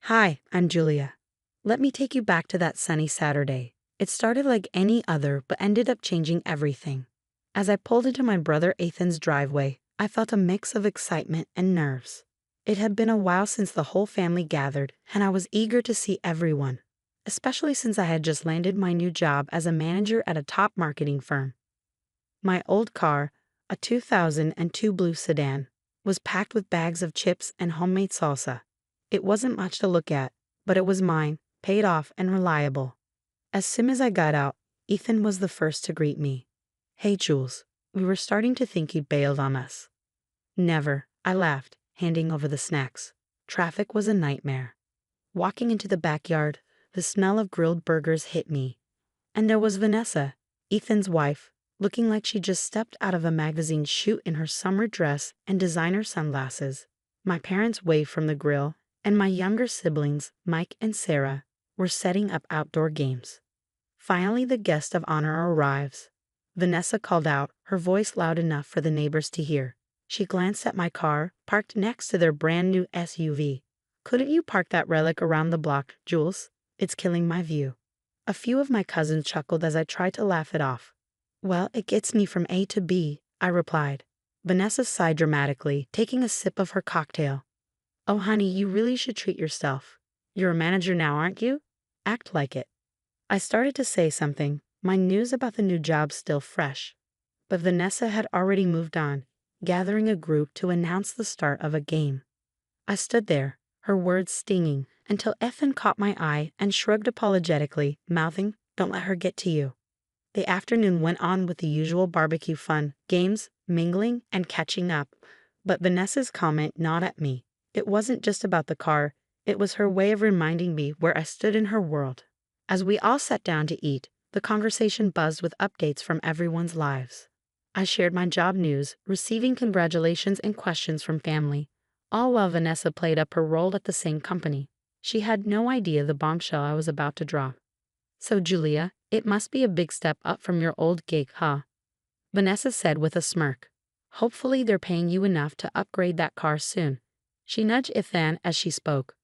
Hi, I'm Julia. Let me take you back to that sunny Saturday. It started like any other, but ended up changing everything. As I pulled into my brother Ethan's driveway, I felt a mix of excitement and nerves. It had been a while since the whole family gathered, and I was eager to see everyone, especially since I had just landed my new job as a manager at a top marketing firm. My old car, a 2002 blue sedan, was packed with bags of chips and homemade salsa. It wasn't much to look at, but it was mine, paid off and reliable. As soon as I got out, Ethan was the first to greet me. "Hey, Jules, we were starting to think you'd bailed on us." "Never," I laughed, handing over the snacks. Traffic was a nightmare. Walking into the backyard, the smell of grilled burgers hit me. And there was Vanessa, Ethan's wife, looking like she just stepped out of a magazine shoot in her summer dress and designer sunglasses. My parents waved from the grill, and my younger siblings, Mike and Sarah, were setting up outdoor games. Finally, the guest of honor arrives. Vanessa called out, her voice loud enough for the neighbors to hear. She glanced at my car, parked next to their brand new SUV. "Couldn't you park that relic around the block, Jules? It's killing my view." A few of my cousins chuckled as I tried to laugh it off. "Well, it gets me from A to B," I replied. Vanessa sighed dramatically, taking a sip of her cocktail. "Oh, honey, you really should treat yourself. You're a manager now, aren't you? Act like it." I started to say something, my news about the new job still fresh. But Vanessa had already moved on, gathering a group to announce the start of a game. I stood there, her words stinging, until Ethan caught my eye and shrugged apologetically, mouthing, "Don't let her get to you." The afternoon went on with the usual barbecue fun, games, mingling, and catching up. But Vanessa's comment gnawed at me. It wasn't just about the car, it was her way of reminding me where I stood in her world. As we all sat down to eat, the conversation buzzed with updates from everyone's lives. I shared my job news, receiving congratulations and questions from family, all while Vanessa played up her role at the same company. She had no idea the bombshell I was about to drop. "So, Julia, it must be a big step up from your old gig, huh?" Vanessa said with a smirk. "Hopefully they're paying you enough to upgrade that car soon." She nudged Ethan as she spoke.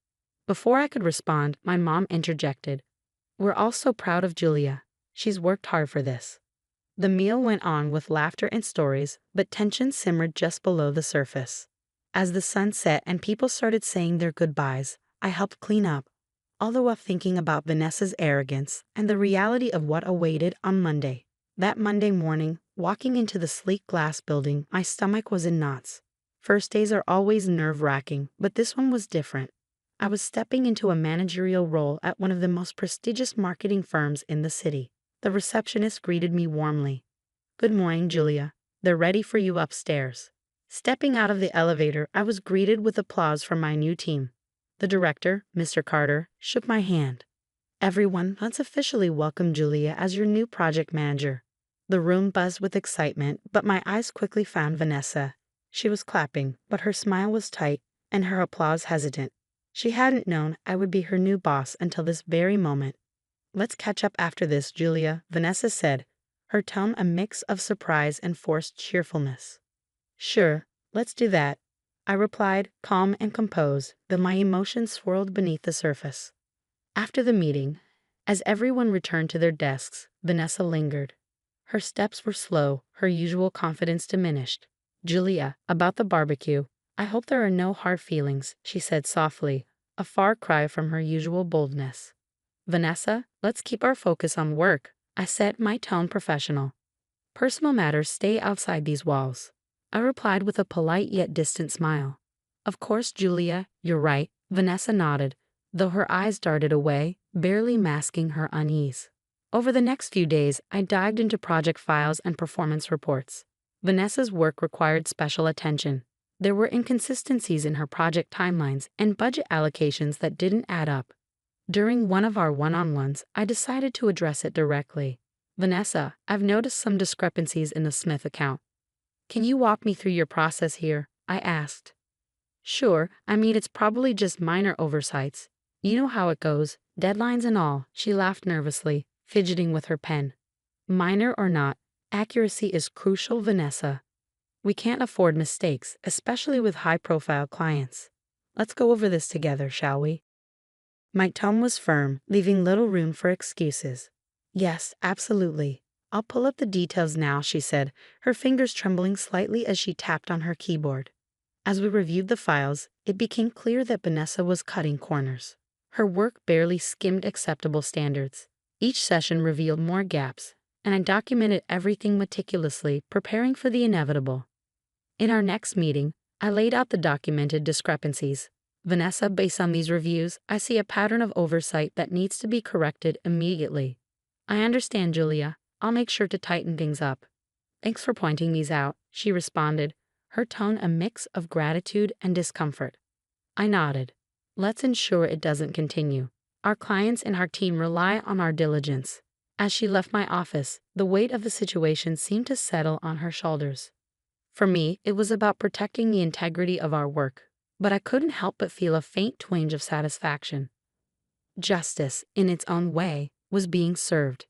Before I could respond, my mom interjected. "We're all so proud of Julia. She's worked hard for this." The meal went on with laughter and stories, but tension simmered just below the surface. As the sun set and people started saying their goodbyes, I helped clean up, all the while thinking about Vanessa's arrogance and the reality of what awaited on Monday. That Monday morning, walking into the sleek glass building, my stomach was in knots. First days are always nerve-wracking, but this one was different. I was stepping into a managerial role at one of the most prestigious marketing firms in the city. The receptionist greeted me warmly. "Good morning, Julia. They're ready for you upstairs." Stepping out of the elevator, I was greeted with applause from my new team. The director, Mr. Carter, shook my hand. "Everyone, let's officially welcome Julia as your new project manager." The room buzzed with excitement, but my eyes quickly found Vanessa. She was clapping, but her smile was tight and her applause hesitant. She hadn't known I would be her new boss until this very moment. "Let's catch up after this, Julia," Vanessa said, her tone a mix of surprise and forced cheerfulness. "Sure, let's do that," I replied, calm and composed, though my emotions swirled beneath the surface. After the meeting, as everyone returned to their desks, Vanessa lingered. Her steps were slow, her usual confidence diminished. "Julia, about the barbecue, I hope there are no hard feelings," she said softly, a far cry from her usual boldness. "Vanessa, let's keep our focus on work," I said, my tone professional. "Personal matters stay outside these walls," I replied with a polite yet distant smile. "Of course, Julia, you're right," Vanessa nodded, though her eyes darted away, barely masking her unease. Over the next few days, I dived into project files and performance reports. Vanessa's work required special attention. There were inconsistencies in her project timelines and budget allocations that didn't add up. During one of our one-on-ones, I decided to address it directly. "Vanessa, I've noticed some discrepancies in the Smith account. Can you walk me through your process here?" I asked. "Sure, I mean it's probably just minor oversights. You know how it goes, deadlines and all," she laughed nervously, fidgeting with her pen. "Minor or not, accuracy is crucial, Vanessa. We can't afford mistakes, especially with high-profile clients. Let's go over this together, shall we?" My tone was firm, leaving little room for excuses. Yes, absolutely. I'll pull up the details now, she said, her fingers trembling slightly as she tapped on her keyboard. As we reviewed the files, it became clear that Vanessa was cutting corners. Her work barely skimmed acceptable standards. Each session revealed more gaps, and I documented everything meticulously, preparing for the inevitable. In our next meeting, I laid out the documented discrepancies. Vanessa, based on these reviews, I see a pattern of oversight that needs to be corrected immediately. I understand, Julia. I'll make sure to tighten things up. Thanks for pointing these out, she responded, her tone a mix of gratitude and discomfort. I nodded. Let's ensure it doesn't continue. Our clients and our team rely on our diligence. As she left my office, the weight of the situation seemed to settle on her shoulders. For me, it was about protecting the integrity of our work, but I couldn't help but feel a faint twinge of satisfaction. Justice, in its own way, was being served.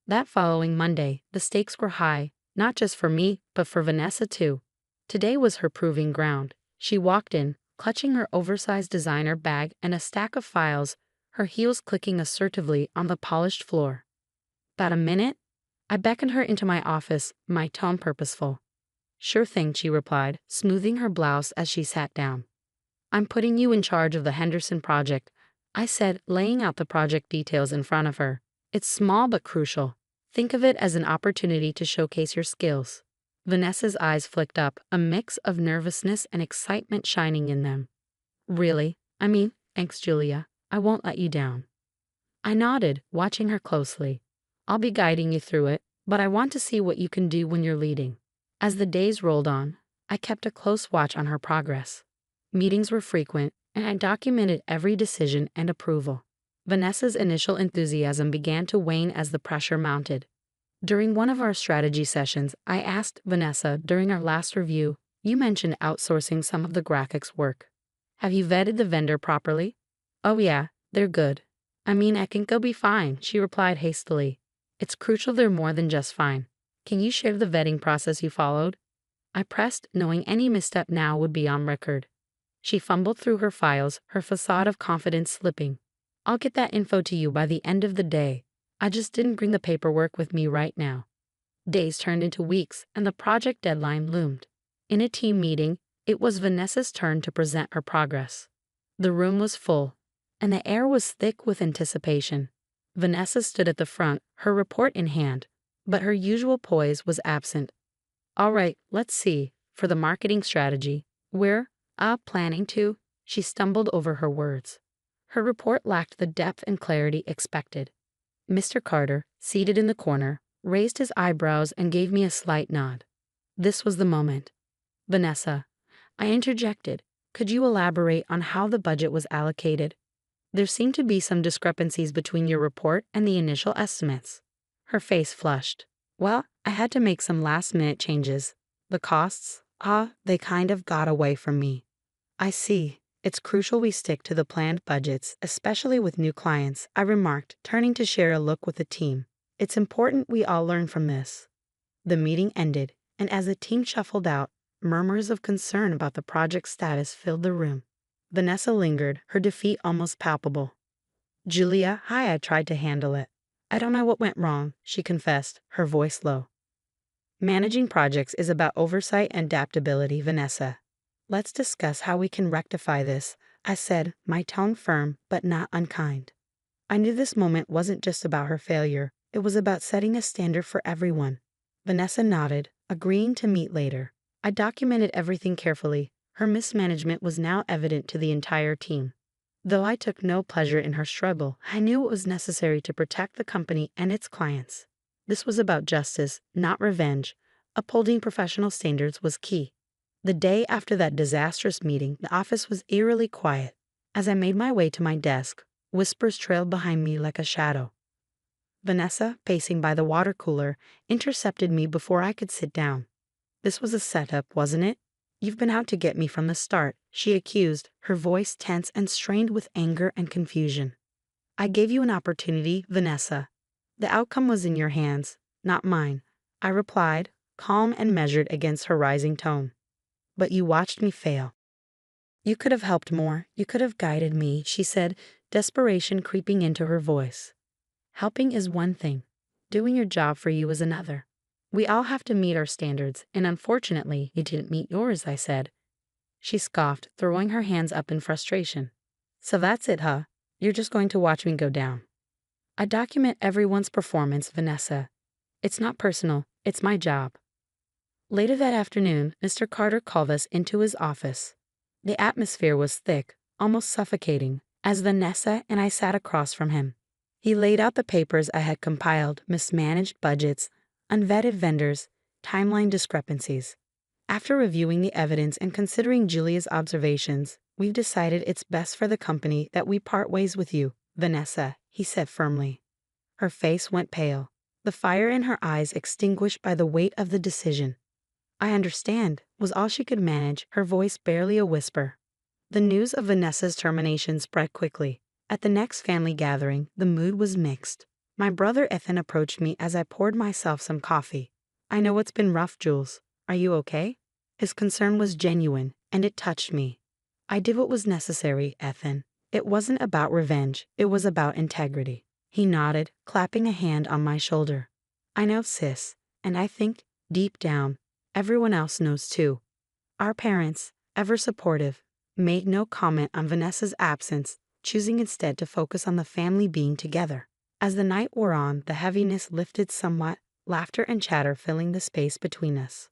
That following Monday, the stakes were high, not just for me, but for Vanessa too. Today was her proving ground. She walked in, clutching her oversized designer bag and a stack of files, her heels clicking assertively on the polished floor. About a minute? I beckoned her into my office, my tone purposeful. Sure thing, she replied, smoothing her blouse as she sat down. I'm putting you in charge of the Henderson project, I said, laying out the project details in front of her. It's small but crucial. Think of it as an opportunity to showcase your skills. Vanessa's eyes flicked up, a mix of nervousness and excitement shining in them. Really? Thanks, Julia. I won't let you down. I nodded, watching her closely. I'll be guiding you through it, but I want to see what you can do when you're leading. As the days rolled on, I kept a close watch on her progress. Meetings were frequent, and I documented every decision and approval. Vanessa's initial enthusiasm began to wane as the pressure mounted. During one of our strategy sessions, I asked Vanessa during our last review, you mentioned outsourcing some of the graphics work. Have you vetted the vendor properly? Oh yeah, they're good. I think they'll be fine, she replied hastily. It's crucial they're more than just fine. Can you share the vetting process you followed? I pressed, knowing any misstep now would be on record. She fumbled through her files, her facade of confidence slipping. I'll get that info to you by the end of the day. I just didn't bring the paperwork with me right now. Days turned into weeks, and the project deadline loomed. In a team meeting, it was Vanessa's turn to present her progress. The room was full, and the air was thick with anticipation. Vanessa stood at the front, her report in hand, but her usual poise was absent. All right, let's see. For the marketing strategy, we're planning to. She stumbled over her words. Her report lacked the depth and clarity expected. Mr. Carter, seated in the corner, raised his eyebrows and gave me a slight nod. This was the moment. Vanessa, I interjected, could you elaborate on how the budget was allocated? There seemed to be some discrepancies between your report and the initial estimates. Her face flushed. Well, I had to make some last-minute changes. The costs, they kind of got away from me. I see. It's crucial we stick to the planned budgets, especially with new clients, I remarked, turning to share a look with the team. It's important we all learn from this. The meeting ended, and as the team shuffled out, murmurs of concern about the project's status filled the room. Vanessa lingered, her defeat almost palpable. Julia, I tried to handle it. I don't know what went wrong, she confessed, her voice low. Managing projects is about oversight and adaptability, Vanessa. Let's discuss how we can rectify this, I said, my tone firm but not unkind. I knew this moment wasn't just about her failure, it was about setting a standard for everyone. Vanessa nodded, agreeing to meet later. I documented everything carefully. Her mismanagement was now evident to the entire team. Though I took no pleasure in her struggle, I knew it was necessary to protect the company and its clients. This was about justice, not revenge. Upholding professional standards was key. The day after that disastrous meeting, the office was eerily quiet. As I made my way to my desk, whispers trailed behind me like a shadow. Vanessa, pacing by the water cooler, intercepted me before I could sit down. This was a setup, wasn't it? You've been out to get me from the start, she accused, her voice tense and strained with anger and confusion. I gave you an opportunity, Vanessa. The outcome was in your hands, not mine, I replied, calm and measured against her rising tone. But you watched me fail. You could have helped more, you could have guided me, she said, desperation creeping into her voice. Helping is one thing, doing your job for you is another. We all have to meet our standards, and unfortunately, you didn't meet yours, I said. She scoffed, throwing her hands up in frustration. So that's it, huh? You're just going to watch me go down. I document everyone's performance, Vanessa. It's not personal, it's my job. Later that afternoon, Mr. Carter called us into his office. The atmosphere was thick, almost suffocating, as Vanessa and I sat across from him. He laid out the papers I had compiled, mismanaged budgets, unvetted vendors, timeline discrepancies. After reviewing the evidence and considering Julia's observations, we've decided it's best for the company that we part ways with you, Vanessa, he said firmly. Her face went pale, the fire in her eyes extinguished by the weight of the decision. I understand, was all she could manage, her voice barely a whisper. The news of Vanessa's termination spread quickly. At the next family gathering, the mood was mixed. My brother Ethan approached me as I poured myself some coffee. I know it's been rough, Jules. Are you okay? His concern was genuine, and it touched me. I did what was necessary, Ethan. It wasn't about revenge, it was about integrity. He nodded, clapping a hand on my shoulder. I know, sis, and I think, deep down, everyone else knows too. Our parents, ever supportive, made no comment on Vanessa's absence, choosing instead to focus on the family being together. As the night wore on, the heaviness lifted somewhat, laughter and chatter filling the space between us.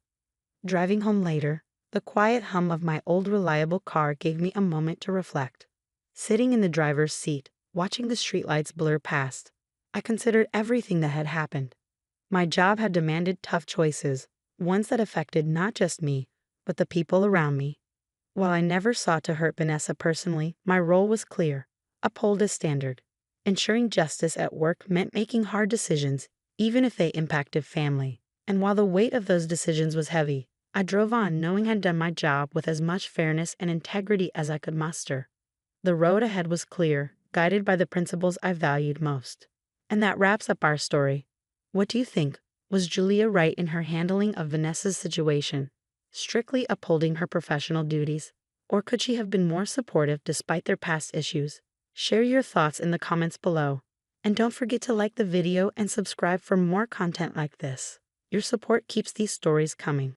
Driving home later, the quiet hum of my old reliable car gave me a moment to reflect. Sitting in the driver's seat, watching the streetlights blur past, I considered everything that had happened. My job had demanded tough choices, ones that affected not just me, but the people around me. While I never sought to hurt Vanessa personally, my role was clear: uphold a standard. Ensuring justice at work meant making hard decisions, even if they impacted family. And while the weight of those decisions was heavy, I drove on knowing I'd done my job with as much fairness and integrity as I could muster. The road ahead was clear, guided by the principles I valued most. And that wraps up our story. What do you think? Was Julia right in her handling of Vanessa's situation, strictly upholding her professional duties? Or could she have been more supportive despite their past issues? Share your thoughts in the comments below. And don't forget to like the video and subscribe for more content like this. Your support keeps these stories coming.